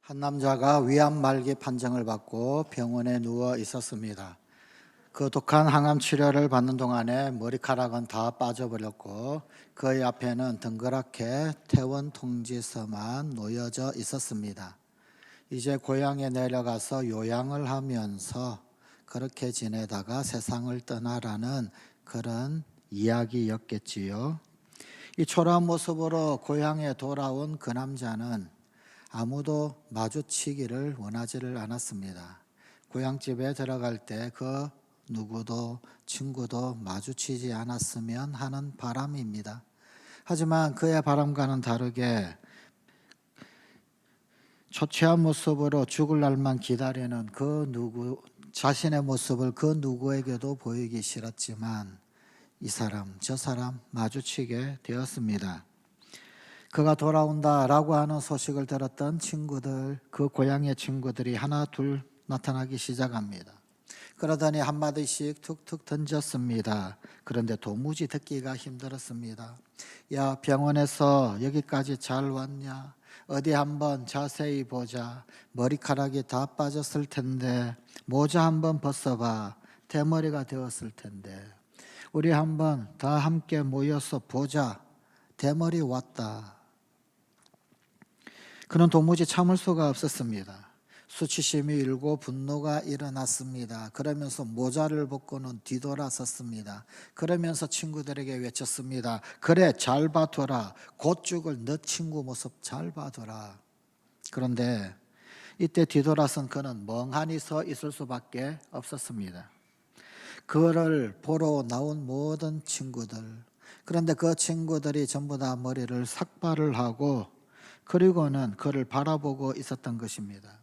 한 남자가 위암 말기 판정을 받고 병원에 누워 있었습니다. 그 독한 항암 치료를 받는 동안에 머리카락은 다 빠져버렸고 그의 앞에는 동그랗게 퇴원 통지서만 놓여져 있었습니다. 이제 고향에 내려가서 요양을 하면서 그렇게 지내다가 세상을 떠나라는 그런 이야기였겠지요. 이 초라한 모습으로 고향에 돌아온 그 남자는 아무도 마주치기를 원하지를 않았습니다. 고향집에 들어갈 때 그 누구도 친구도 마주치지 않았으면 하는 바람입니다. 하지만 그의 바람과는 다르게 초췌한 모습으로 죽을 날만 기다리는 그 누구 자신의 모습을 그 누구에게도 보이기 싫었지만 이 사람 저 사람 마주치게 되었습니다. 그가 돌아온다라고 하는 소식을 들었던 친구들, 그 고향의 친구들이 하나 둘 나타나기 시작합니다. 그러더니 한마디씩 툭툭 던졌습니다. 그런데 도무지 듣기가 힘들었습니다. 야, 병원에서 여기까지 잘 왔냐? 어디 한번 자세히 보자. 머리카락이 다 빠졌을 텐데 모자 한번 벗어봐. 대머리가 되었을 텐데 우리 한번 다 함께 모여서 보자. 대머리 왔다. 그는 도무지 참을 수가 없었습니다. 수치심이 일고 분노가 일어났습니다. 그러면서 모자를 벗고는 뒤돌아섰습니다. 그러면서 친구들에게 외쳤습니다. 그래, 잘 봐둬라. 곧 죽을 너 친구 모습 잘 봐둬라. 그런데 이때 뒤돌아선 그는 멍하니 서 있을 수밖에 없었습니다. 그를 보러 나온 모든 친구들, 그런데 그 친구들이 전부 다 머리를 삭발을 하고 그리고는 그를 바라보고 있었던 것입니다.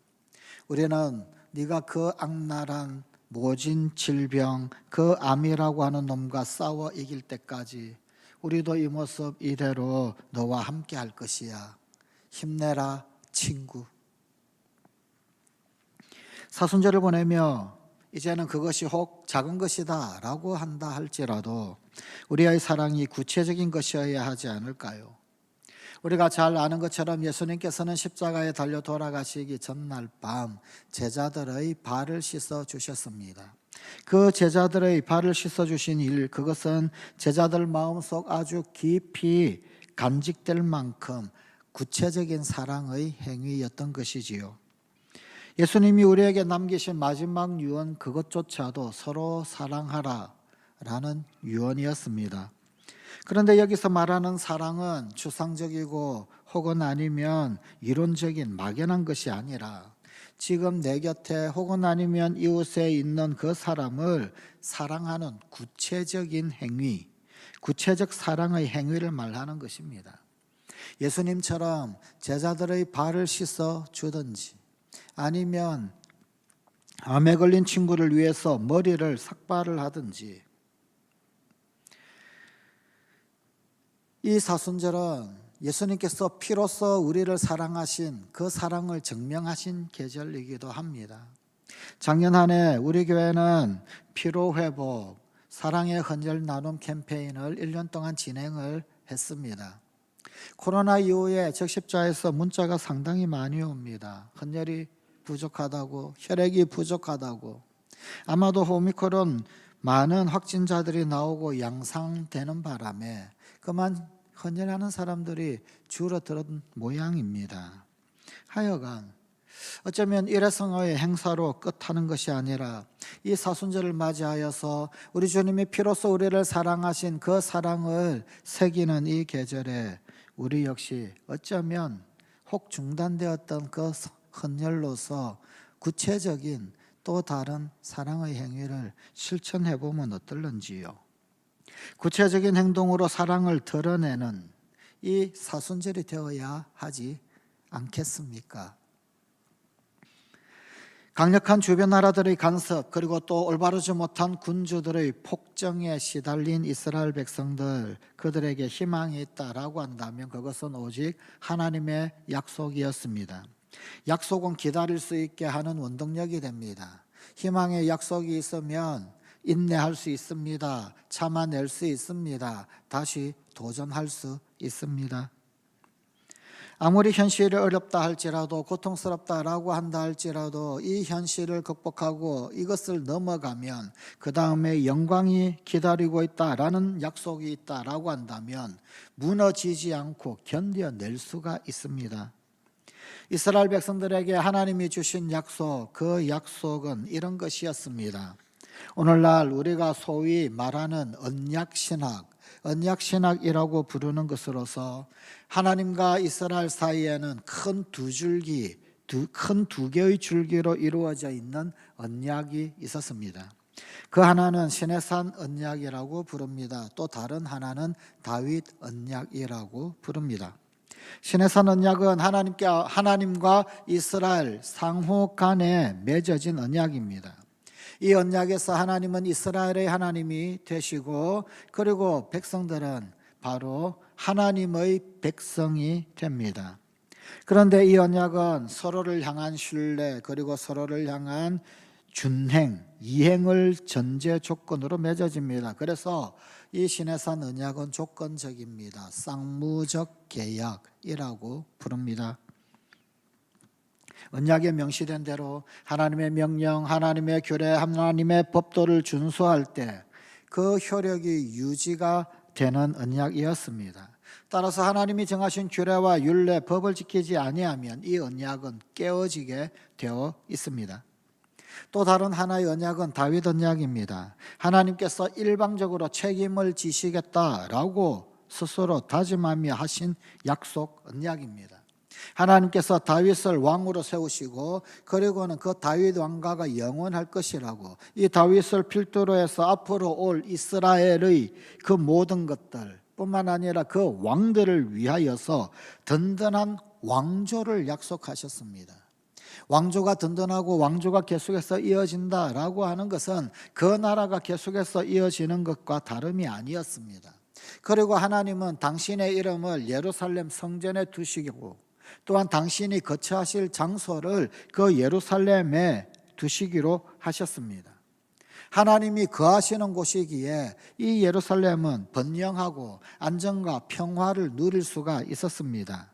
우리는 네가 그 악랄한 모진 질병, 그 암이라고 하는 놈과 싸워 이길 때까지 우리도 이 모습 이대로 너와 함께 할 것이야. 힘내라 친구. 사순절을 보내며 이제는 그것이 혹 작은 것이다 라고 한다 할지라도 우리의 사랑이 구체적인 것이어야 하지 않을까요? 우리가 잘 아는 것처럼 예수님께서는 십자가에 달려 돌아가시기 전날 밤 제자들의 발을 씻어 주셨습니다. 그 제자들의 발을 씻어 주신 일, 그것은 제자들 마음속 아주 깊이 간직될 만큼 구체적인 사랑의 행위였던 것이지요. 예수님이 우리에게 남기신 마지막 유언 그것조차도 서로 사랑하라 라는 유언이었습니다. 그런데 여기서 말하는 사랑은 추상적이고 혹은 아니면 이론적인 막연한 것이 아니라 지금 내 곁에 혹은 아니면 이웃에 있는 그 사람을 사랑하는 구체적인 행위, 구체적 사랑의 행위를 말하는 것입니다. 예수님처럼 제자들의 발을 씻어 주든지 아니면 암에 걸린 친구를 위해서 머리를 삭발을 하든지 이 사순절은 예수님께서 피로써 우리를 사랑하신 그 사랑을 증명하신 계절이기도 합니다. 작년 한 해 우리 교회는 피로회복, 사랑의 헌혈 나눔 캠페인을 1년 동안 진행을 했습니다. 코로나 이후에 적십자에서 문자가 상당히 많이 옵니다. 헌혈이 부족하다고, 혈액이 부족하다고. 아마도 오미크론 많은 확진자들이 나오고 양상되는 바람에 그만 헌혈하는 사람들이 줄어든 모양입니다. 하여간 어쩌면 일회성의 행사로 끝하는 것이 아니라 이 사순절을 맞이하여서 우리 주님이 피로써 우리를 사랑하신 그 사랑을 새기는 이 계절에 우리 역시 어쩌면 혹 중단되었던 그 헌혈로서 구체적인 또 다른 사랑의 행위를 실천해 보면 어떨런지요. 구체적인 행동으로 사랑을 드러내는 이 사순절이 되어야 하지 않겠습니까? 강력한 주변 나라들의 간섭, 그리고 또 올바르지 못한 군주들의 폭정에 시달린 이스라엘 백성들, 그들에게 희망이 있다라고 한다면 그것은 오직 하나님의 약속이었습니다. 약속은 기다릴 수 있게 하는 원동력이 됩니다. 희망의 약속이 있으면 인내할 수 있습니다. 참아낼 수 있습니다. 다시 도전할 수 있습니다. 아무리 현실이 어렵다 할지라도 고통스럽다라고 한다 할지라도 이 현실을 극복하고 이것을 넘어가면 그 다음에 영광이 기다리고 있다라는 약속이 있다라고 한다면 무너지지 않고 견뎌낼 수가 있습니다. 이스라엘 백성들에게 하나님이 주신 약속, 그 약속은 이런 것이었습니다. 오늘날 우리가 소위 말하는 언약신학이라고 부르는 것으로서 하나님과 이스라엘 사이에는 큰 두 개의 줄기로 이루어져 있는 언약이 있었습니다. 그 하나는 시내산 언약이라고 부릅니다. 또 다른 하나는 다윗 언약이라고 부릅니다. 시내산 언약은 하나님과 이스라엘 상호 간에 맺어진 언약입니다. 이 언약에서 하나님은 이스라엘의 하나님이 되시고 그리고 백성들은 바로 하나님의 백성이 됩니다. 그런데 이 언약은 서로를 향한 신뢰 그리고 서로를 향한 이행을 전제 조건으로 맺어집니다. 그래서 이 시내산 언약은 조건적입니다. 쌍무적 계약이라고 부릅니다. 언약에 명시된 대로 하나님의 명령, 하나님의 규례, 하나님의 법도를 준수할 때 그 효력이 유지가 되는 언약이었습니다. 따라서 하나님이 정하신 규례와 율례, 법을 지키지 아니하면 이 언약은 깨어지게 되어 있습니다. 또 다른 하나의 언약은 다윗 언약입니다. 하나님께서 일방적으로 책임을 지시겠다라고 스스로 다짐하며 하신 약속 언약입니다. 하나님께서 다윗을 왕으로 세우시고 그리고는 그 다윗 왕가가 영원할 것이라고, 이 다윗을 필두로 해서 앞으로 올 이스라엘의 그 모든 것들 뿐만 아니라 그 왕들을 위하여서 든든한 왕조를 약속하셨습니다. 왕조가 든든하고 왕조가 계속해서 이어진다라고 하는 것은 그 나라가 계속해서 이어지는 것과 다름이 아니었습니다. 그리고 하나님은 당신의 이름을 예루살렘 성전에 두시고 또한 당신이 거처하실 장소를 그 예루살렘에 두시기로 하셨습니다. 하나님이 거하시는 곳이기에 이 예루살렘은 번영하고 안정과 평화를 누릴 수가 있었습니다.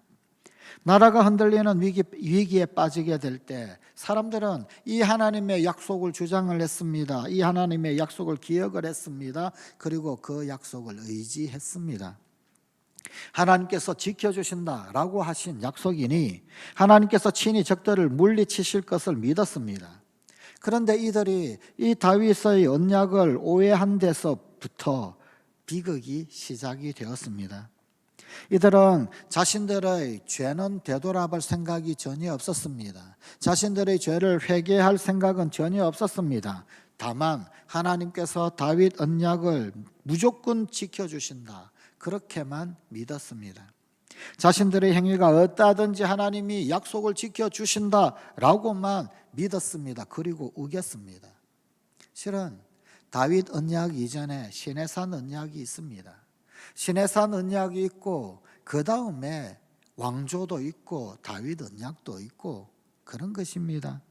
나라가 흔들리는 위기에 빠지게 될 때 사람들은 이 하나님의 약속을 주장을 했습니다. 이 하나님의 약속을 기억을 했습니다. 그리고 그 약속을 의지했습니다. 하나님께서 지켜주신다라고 하신 약속이니 하나님께서 친히 적들을 물리치실 것을 믿었습니다. 그런데 이들이 이 다윗의 언약을 오해한 데서부터 비극이 시작이 되었습니다. 이들은 자신들의 죄는 되돌아볼 생각이 전혀 없었습니다. 자신들의 죄를 회개할 생각은 전혀 없었습니다. 다만 하나님께서 다윗 언약을 무조건 지켜주신다, 그렇게만 믿었습니다. 자신들의 행위가 어떠하든지 하나님이 약속을 지켜주신다라고만 믿었습니다. 그리고 우겼습니다. 실은 다윗 언약 이전에 시내산 언약이 있습니다. 시내산 언약이 있고 그 다음에 왕조도 있고 다윗 언약도 있고 그런 것입니다.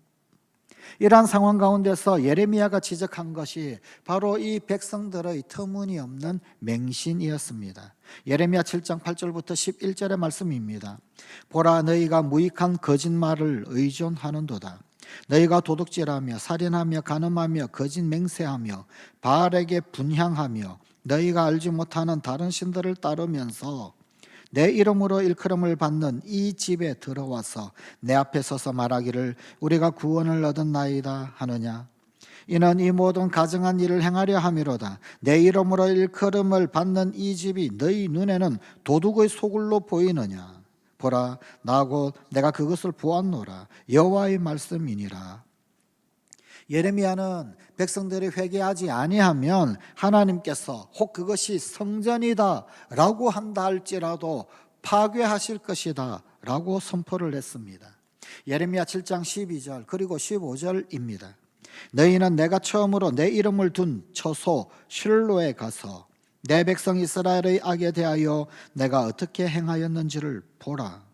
이러한 상황 가운데서 예레미야가 지적한 것이 바로 이 백성들의 터무니없는 맹신이었습니다. 예레미야 7장 8절부터 11절의 말씀입니다. 보라, 너희가 무익한 거짓말을 의존하는도다. 너희가 도둑질하며 살인하며 간음하며 거짓 맹세하며 바알에게 분향하며 너희가 알지 못하는 다른 신들을 따르면서 내 이름으로 일컬음을 받는 이 집에 들어와서 내 앞에 서서 말하기를 우리가 구원을 얻었나이다 하느냐. 이는 이 모든 가증한 일을 행하려 함이로다. 내 이름으로 일컬음을 받는 이 집이 너희 눈에는 도둑의 소굴로 보이느냐. 보라, 나 곧 내가 그것을 보았노라. 여호와의 말씀이니라. 예레미야는 백성들이 회개하지 아니하면 하나님께서 혹 그것이 성전이다 라고 한다 할지라도 파괴하실 것이다 라고 선포를 했습니다. 예레미야 7장 12절 그리고 15절입니다. 너희는 내가 처음으로 내 이름을 둔 처소 실로에 가서 내 백성 이스라엘의 악에 대하여 내가 어떻게 행하였는지를 보라.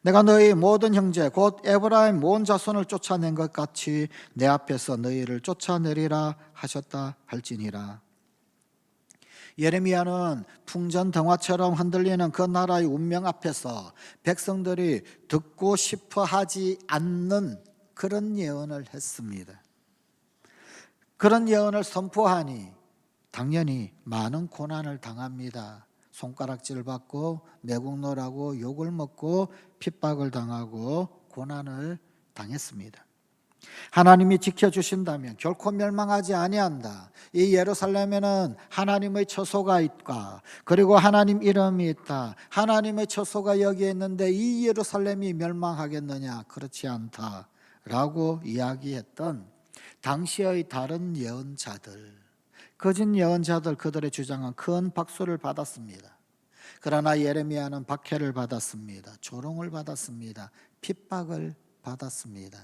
내가 너희 모든 형제 곧 에브라임 온 자손을 쫓아낸 것 같이 내 앞에서 너희를 쫓아내리라 하셨다 할지니라. 예레미야는 풍전등화처럼 흔들리는 그 나라의 운명 앞에서 백성들이 듣고 싶어 하지 않는 그런 예언을 했습니다. 그런 예언을 선포하니 당연히 많은 고난을 당합니다. 손가락질 받고 매국노라고 욕을 먹고 핍박을 당하고 고난을 당했습니다. 하나님이 지켜주신다면 결코 멸망하지 아니한다. 이 예루살렘에는 하나님의 처소가 있다. 그리고 하나님 이름이 있다. 하나님의 처소가 여기에 있는데 이 예루살렘이 멸망하겠느냐? 그렇지 않다 라고 이야기했던 당시의 다른 예언자들, 거짓 예언자들, 그들의 주장은 큰 박수를 받았습니다. 그러나 예레미야는 박해를 받았습니다. 조롱을 받았습니다. 핍박을 받았습니다.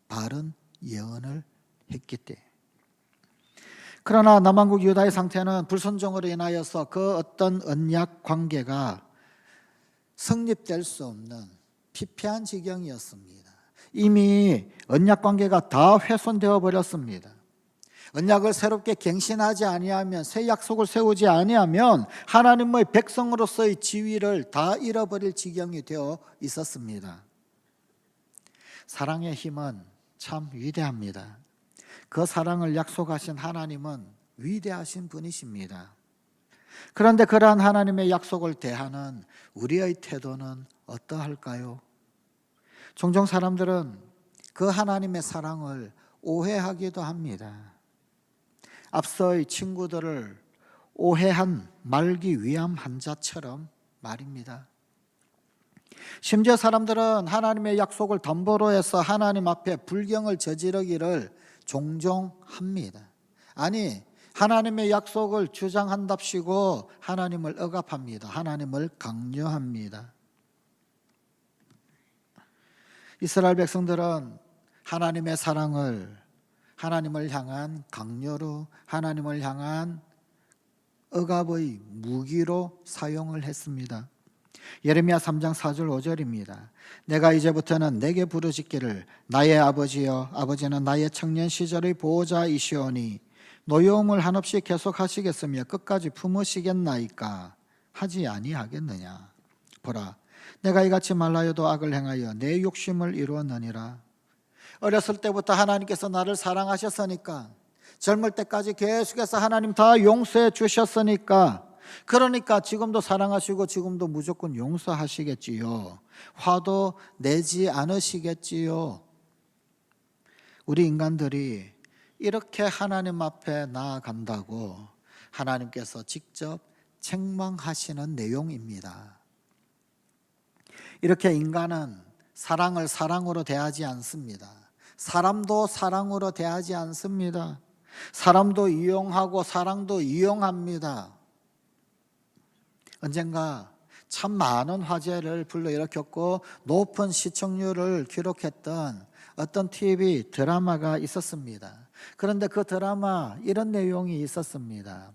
바른 예언을 했기 때문에. 그러나 남한국 유다의 상태는 불순종으로 인하여서 그 어떤 언약 관계가 성립될 수 없는 피폐한 지경이었습니다. 이미 언약 관계가 다 훼손되어 버렸습니다. 언약을 새롭게 갱신하지 아니하면, 새 약속을 세우지 아니하면 하나님의 백성으로서의 지위를 다 잃어버릴 지경이 되어 있었습니다. 사랑의 힘은 참 위대합니다. 그 사랑을 약속하신 하나님은 위대하신 분이십니다. 그런데 그러한 하나님의 약속을 대하는 우리의 태도는 어떠할까요? 종종 사람들은 그 하나님의 사랑을 오해하기도 합니다. 앞서의 친구들을 오해한 말기 위암 환자처럼 말입니다. 심지어 사람들은 하나님의 약속을 담보로 해서 하나님 앞에 불경을 저지르기를 종종 합니다. 아니, 하나님의 약속을 주장한답시고 하나님을 억압합니다. 하나님을 강요합니다. 이스라엘 백성들은 하나님의 사랑을 하나님을 향한 강요로, 하나님을 향한 억압의 무기로 사용을 했습니다. 예레미야 3장 4절 5절입니다. 내가 이제부터는 내게 부르짖기를 나의 아버지여, 아버지는 나의 청년 시절의 보호자이시오니 노여움을 한없이 계속하시겠으며 끝까지 품으시겠나이까 하지 아니하겠느냐. 보라, 내가 이같이 말하여도 악을 행하여 내 욕심을 이루었느니라. 어렸을 때부터 하나님께서 나를 사랑하셨으니까, 젊을 때까지 계속해서 하나님 다 용서해 주셨으니까, 그러니까 지금도 사랑하시고 지금도 무조건 용서하시겠지요. 화도 내지 않으시겠지요. 우리 인간들이 이렇게 하나님 앞에 나아간다고 하나님께서 직접 책망하시는 내용입니다. 이렇게 인간은 사랑을 사랑으로 대하지 않습니다. 사람도 사랑으로 대하지 않습니다. 사람도 이용하고 사랑도 이용합니다. 언젠가 참 많은 화제를 불러일으켰고 높은 시청률을 기록했던 어떤 TV 드라마가 있었습니다. 그런데 그 드라마 이런 내용이 있었습니다.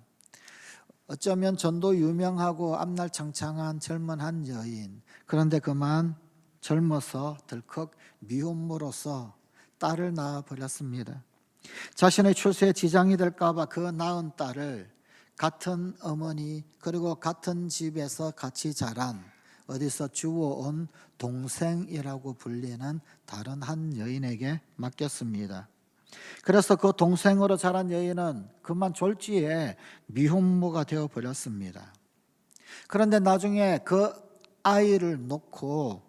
어쩌면 전도 유명하고 앞날 창창한 젊은 한 여인, 그런데 그만 젊어서 덜컥 미혼모로서 딸을 낳아버렸습니다. 자신의 출세에 지장이 될까 봐 그 낳은 딸을 같은 어머니 그리고 같은 집에서 같이 자란, 어디서 주워온 동생이라고 불리는 다른 한 여인에게 맡겼습니다. 그래서 그 동생으로 자란 여인은 그만 졸지에 미혼모가 되어버렸습니다. 그런데 나중에 그 아이를 놓고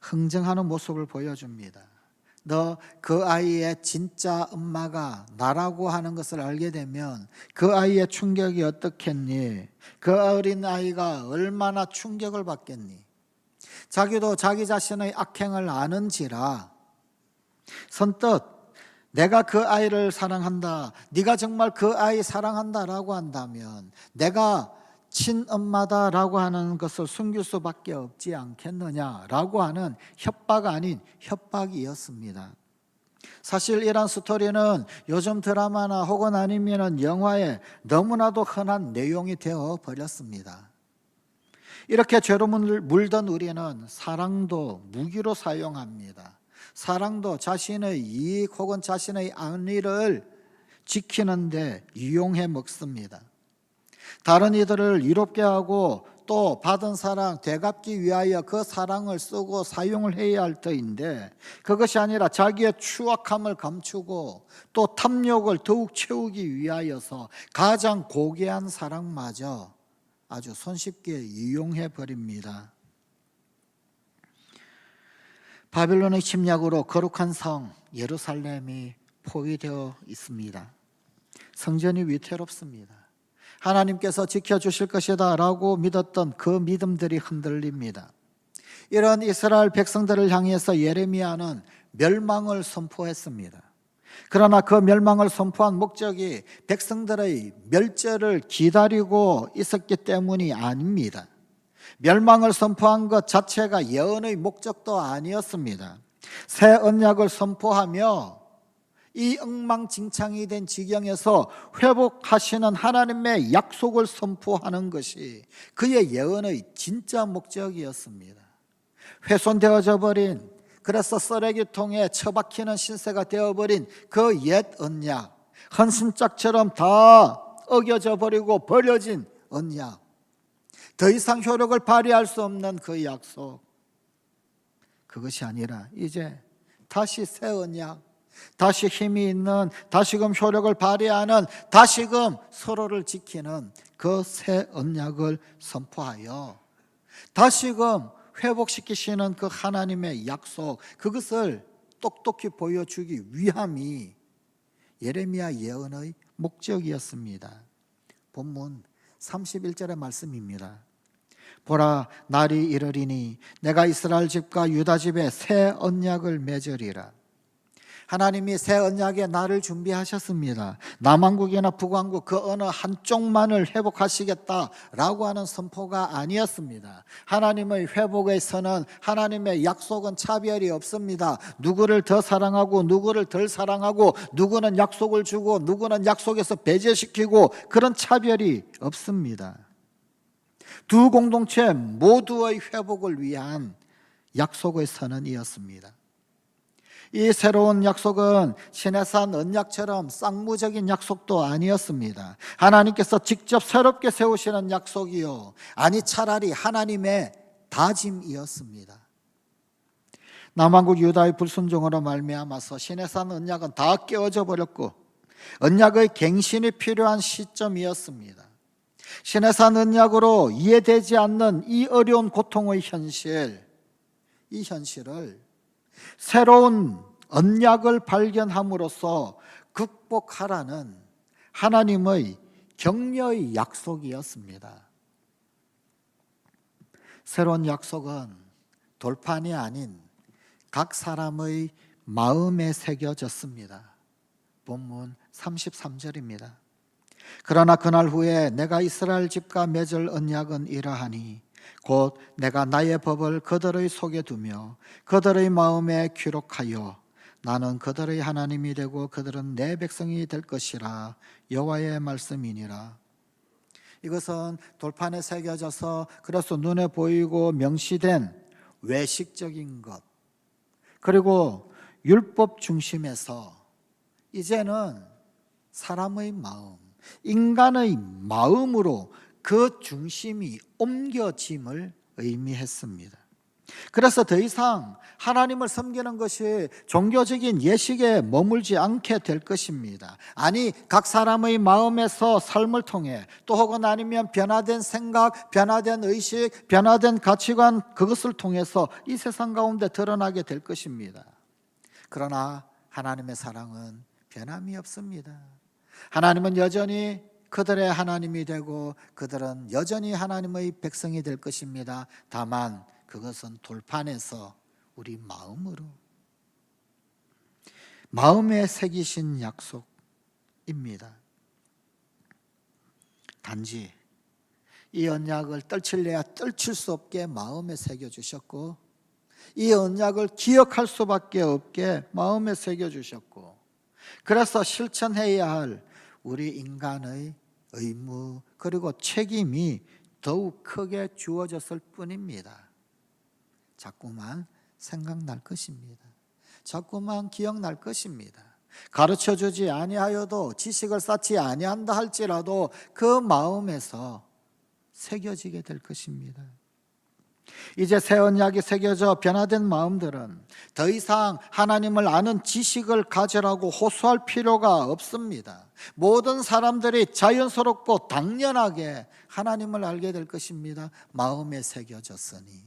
흥정하는 모습을 보여줍니다. 너 그 아이의 진짜 엄마가 나라고 하는 것을 알게 되면 그 아이의 충격이 어떻겠니? 그 어린 아이가 얼마나 충격을 받겠니? 자기도 자기 자신의 악행을 아는지라 선뜻 내가 그 아이를 사랑한다, 네가 정말 그 아이 사랑한다라고 한다면 내가 친엄마다라고 하는 것을 숨길 수밖에 없지 않겠느냐라고 하는 협박 아닌 협박이었습니다. 사실 이런 스토리는 요즘 드라마나 혹은 아니면 영화에 너무나도 흔한 내용이 되어 버렸습니다. 이렇게 죄로 물든 우리는 사랑도 무기로 사용합니다. 사랑도 자신의 이익 혹은 자신의 안위를 지키는데 이용해 먹습니다. 다른 이들을 이롭게 하고 또 받은 사랑 되갚기 위하여 그 사랑을 쓰고 사용을 해야 할 터인데, 그것이 아니라 자기의 추악함을 감추고 또 탐욕을 더욱 채우기 위하여서 가장 고귀한 사랑마저 아주 손쉽게 이용해 버립니다. 바빌론의 침략으로 거룩한 성 예루살렘이 포위되어 있습니다. 성전이 위태롭습니다. 하나님께서 지켜주실 것이다 라고 믿었던 그 믿음들이 흔들립니다. 이런 이스라엘 백성들을 향해서 예레미야는 멸망을 선포했습니다. 그러나 그 멸망을 선포한 목적이 백성들의 멸절을 기다리고 있었기 때문이 아닙니다. 멸망을 선포한 것 자체가 예언의 목적도 아니었습니다. 새 언약을 선포하며 이 엉망진창이 된 지경에서 회복하시는 하나님의 약속을 선포하는 것이 그의 예언의 진짜 목적이었습니다. 훼손되어져 버린, 그래서 쓰레기통에 처박히는 신세가 되어버린 그 옛 언약, 헌신짝처럼 다 어겨져 버리고 버려진 언약, 더 이상 효력을 발휘할 수 없는 그 약속, 그것이 아니라 이제 다시 새 언약, 다시 힘이 있는, 다시금 효력을 발휘하는, 다시금 서로를 지키는 그 새 언약을 선포하여 다시금 회복시키시는 그 하나님의 약속, 그것을 똑똑히 보여주기 위함이 예레미야 예언의 목적이었습니다. 본문 31절의 말씀입니다. 보라, 날이 이르리니 내가 이스라엘 집과 유다 집에 새 언약을 맺으리라. 하나님이 새 언약의 날을 준비하셨습니다. 남왕국이나 북왕국 그 어느 한쪽만을 회복하시겠다라고 하는 선포가 아니었습니다. 하나님의 회복의 선언, 하나님의 약속은 차별이 없습니다. 누구를 더 사랑하고 누구를 덜 사랑하고, 누구는 약속을 주고 누구는 약속에서 배제시키고, 그런 차별이 없습니다. 두 공동체 모두의 회복을 위한 약속의 선언이었습니다. 이 새로운 약속은 시내산 언약처럼 쌍무적인 약속도 아니었습니다. 하나님께서 직접 새롭게 세우시는 약속이요, 아니 차라리 하나님의 다짐이었습니다. 남왕국 유다의 불순종으로 말미암아서 시내산 언약은 다 깨어져 버렸고 언약의 갱신이 필요한 시점이었습니다. 시내산 언약으로 이해되지 않는 이 어려운 고통의 현실, 이 현실을 새로운 언약을 발견함으로써 극복하라는 하나님의 격려의 약속이었습니다. 새로운 약속은 돌판이 아닌 각 사람의 마음에 새겨졌습니다. 본문 33절입니다. 그러나 그날 후에 내가 이스라엘 집과 맺을 언약은 이러하니 곧 내가 나의 법을 그들의 속에 두며 그들의 마음에 기록하여 나는 그들의 하나님이 되고 그들은 내 백성이 될 것이라. 여호와의 말씀이니라. 이것은 돌판에 새겨져서 그래서 눈에 보이고 명시된 외식적인 것, 그리고 율법 중심에서 이제는 사람의 마음, 인간의 마음으로 그 중심이 옮겨짐을 의미했습니다. 그래서 더 이상 하나님을 섬기는 것이 종교적인 예식에 머물지 않게 될 것입니다. 아니, 각 사람의 마음에서 삶을 통해 또 혹은 아니면 변화된 생각, 변화된 의식, 변화된 가치관, 그것을 통해서 이 세상 가운데 드러나게 될 것입니다. 그러나 하나님의 사랑은 변함이 없습니다. 하나님은 여전히 그들의 하나님이 되고 그들은 여전히 하나님의 백성이 될 것입니다. 다만 그것은 돌판에서 우리 마음으로, 마음에 새기신 약속입니다. 단지 이 언약을 떨칠래야 떨칠 수 없게 마음에 새겨주셨고, 이 언약을 기억할 수밖에 없게 마음에 새겨주셨고, 그래서 실천해야 할 우리 인간의 의무 그리고 책임이 더욱 크게 주어졌을 뿐입니다. 자꾸만 생각날 것입니다. 자꾸만 기억날 것입니다. 가르쳐주지 아니하여도 지식을 쌓지 아니한다 할지라도 그 마음에서 새겨지게 될 것입니다. 이제 새 언약이 새겨져 변화된 마음들은 더 이상 하나님을 아는 지식을 가지라고 호소할 필요가 없습니다. 모든 사람들이 자연스럽고 당연하게 하나님을 알게 될 것입니다. 마음에 새겨졌으니.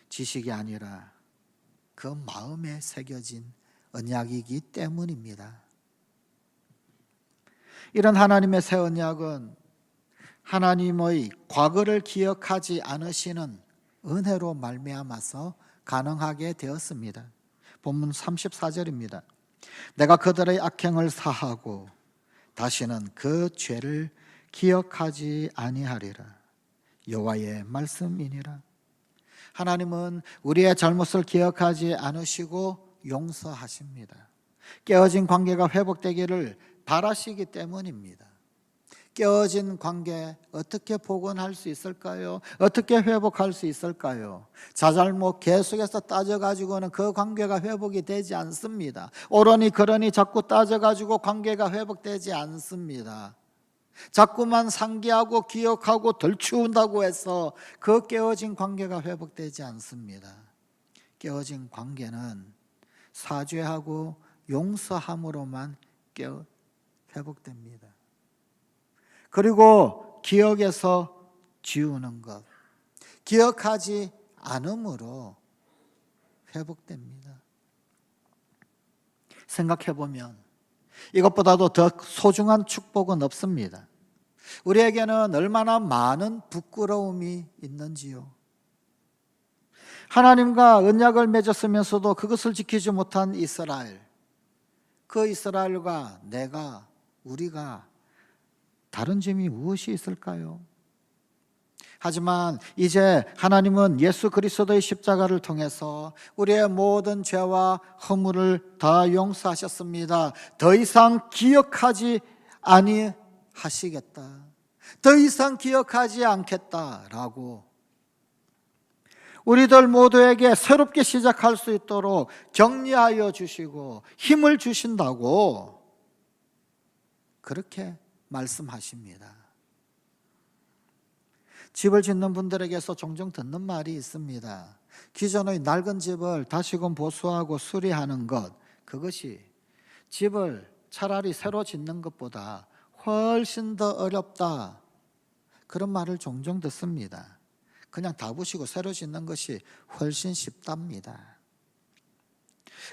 지식이 아니라 그 마음에 새겨진 언약이기 때문입니다. 이런 하나님의 새 언약은 하나님의 과거를 기억하지 않으시는 은혜로 말미암아서 가능하게 되었습니다. 본문 34절입니다. 내가 그들의 악행을 사하고 다시는 그 죄를 기억하지 아니하리라. 여호와의 말씀이니라. 하나님은 우리의 잘못을 기억하지 않으시고 용서하십니다. 깨어진 관계가 회복되기를 바라시기 때문입니다. 깨어진 관계 어떻게 복원할 수 있을까요? 어떻게 회복할 수 있을까요? 자잘못 계속해서 따져가지고는 그 관계가 회복이 되지 않습니다. 옳으니 그러니 자꾸 따져가지고 관계가 회복되지 않습니다. 자꾸만 상기하고 기억하고 덜치운다고 해서 그 깨어진 관계가 회복되지 않습니다. 깨어진 관계는 사죄하고 용서함으로만 회복됩니다. 그리고 기억에서 지우는 것, 기억하지 않음으로 회복됩니다. 생각해보면 이것보다도 더 소중한 축복은 없습니다. 우리에게는 얼마나 많은 부끄러움이 있는지요. 하나님과 언약을 맺었으면서도 그것을 지키지 못한 이스라엘, 그 이스라엘과 우리가 다른 점이 무엇이 있을까요? 하지만 이제 하나님은 예수 그리스도의 십자가를 통해서 우리의 모든 죄와 허물을 다 용서하셨습니다. 더 이상 기억하지 아니하시겠다. 더 이상 기억하지 않겠다라고 우리들 모두에게 새롭게 시작할 수 있도록 격려하여 주시고 힘을 주신다고 그렇게 말씀하십니다. 집을 짓는 분들에게서 종종 듣는 말이 있습니다. 기존의 낡은 집을 다시금 보수하고 수리하는 것, 그것이 집을 차라리 새로 짓는 것보다 훨씬 더 어렵다. 그런 말을 종종 듣습니다. 그냥 다 부시고 새로 짓는 것이 훨씬 쉽답니다.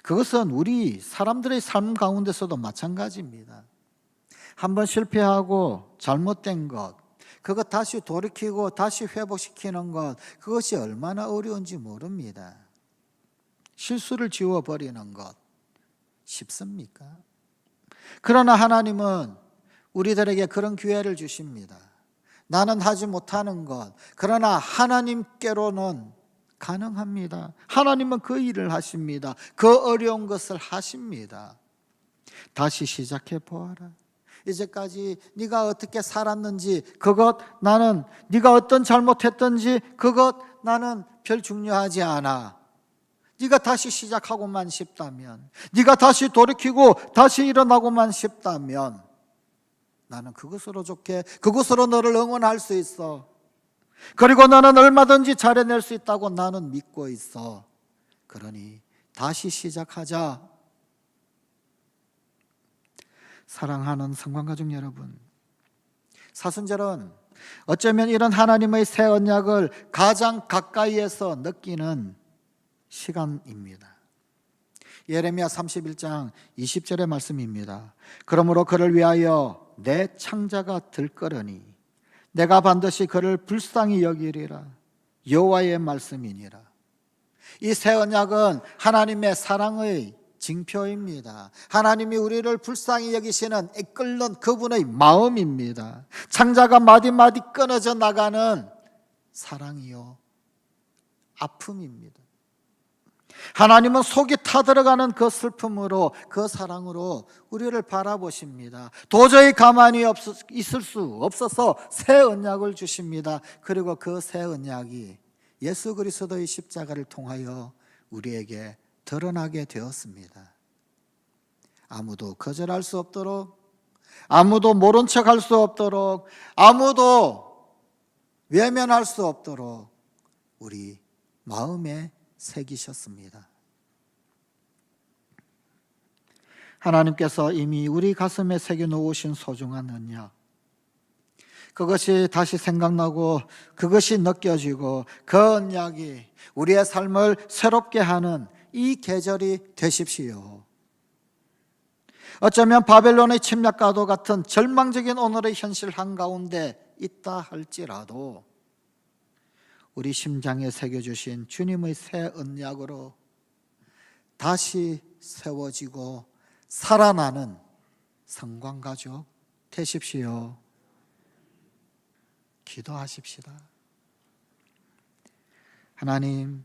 그것은 우리 사람들의 삶 가운데서도 마찬가지입니다. 한번 실패하고 잘못된 것, 그것 다시 돌이키고 다시 회복시키는 것, 그것이 얼마나 어려운지 모릅니다. 실수를 지워버리는 것 쉽습니까? 그러나 하나님은 우리들에게 그런 기회를 주십니다. 나는 하지 못하는 것, 그러나 하나님께로는 가능합니다. 하나님은 그 일을 하십니다. 그 어려운 것을 하십니다. 다시 시작해 보아라. 이제까지 네가 어떻게 살았는지 그것 나는 네가 어떤 잘못했던지 그것 나는 별 중요하지 않아. 네가 다시 시작하고만 싶다면, 네가 다시 돌이키고 다시 일어나고만 싶다면 나는 그것으로 좋게, 그것으로 너를 응원할 수 있어. 그리고 너는 얼마든지 잘해낼 수 있다고 나는 믿고 있어. 그러니 다시 시작하자. 사랑하는 성관가족 여러분, 사순절은 어쩌면 이런 하나님의 새 언약을 가장 가까이에서 느끼는 시간입니다. 예레미야 31장 20절의 말씀입니다. 그러므로 그를 위하여 내 창자가 들끓으니 내가 반드시 그를 불쌍히 여기리라. 여호와의 말씀이니라. 이 새 언약은 하나님의 사랑의 징표입니다. 하나님이 우리를 불쌍히 여기시는 이끌는 그분의 마음입니다. 창자가 마디마디 끊어져 나가는 사랑이요 아픔입니다. 하나님은 속이 타들어가는 그 슬픔으로, 그 사랑으로 우리를 바라보십니다. 도저히 가만히 있을 수 없어서 새 언약을 주십니다. 그리고 그 새 언약이 예수 그리스도의 십자가를 통하여 우리에게 드러나게 되었습니다. 아무도 거절할 수 없도록, 아무도 모른 척할 수 없도록, 아무도 외면할 수 없도록 우리 마음에 새기셨습니다. 하나님께서 이미 우리 가슴에 새겨놓으신 소중한 언약, 그것이 다시 생각나고 그것이 느껴지고 그 언약이 우리의 삶을 새롭게 하는 이 계절이 되십시오. 어쩌면 바벨론의 침략과도 같은 절망적인 오늘의 현실 한가운데 있다 할지라도 우리 심장에 새겨주신 주님의 새 언약으로 다시 세워지고 살아나는 성광가족 되십시오. 기도하십시다. 하나님,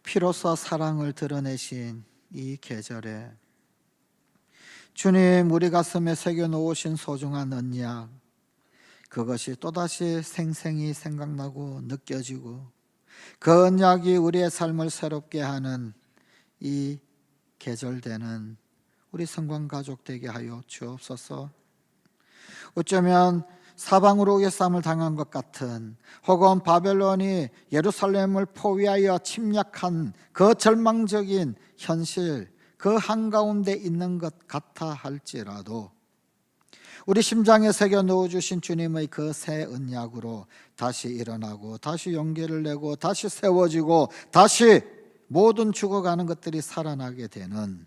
피로써 사랑을 드러내신 이 계절에 주님 우리 가슴에 새겨놓으신 소중한 언약, 그것이 또다시 생생히 생각나고 느껴지고 그 언약이 우리의 삶을 새롭게 하는 이 계절되는 우리 성광가족 되게 하여 주옵소서. 어쩌면 사방으로 외삼을 당한 것 같은, 혹은 바벨론이 예루살렘을 포위하여 침략한 그 절망적인 현실, 그 한가운데 있는 것 같아 할지라도 우리 심장에 새겨 넣어주신 주님의 그 새 언약으로 다시 일어나고 다시 용기를 내고 다시 세워지고 다시 모든 죽어가는 것들이 살아나게 되는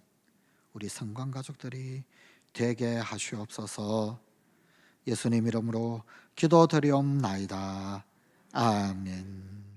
우리 성광가족들이 되게 하시옵소서. 예수님 이름으로 기도드리옵나이다. 아멘.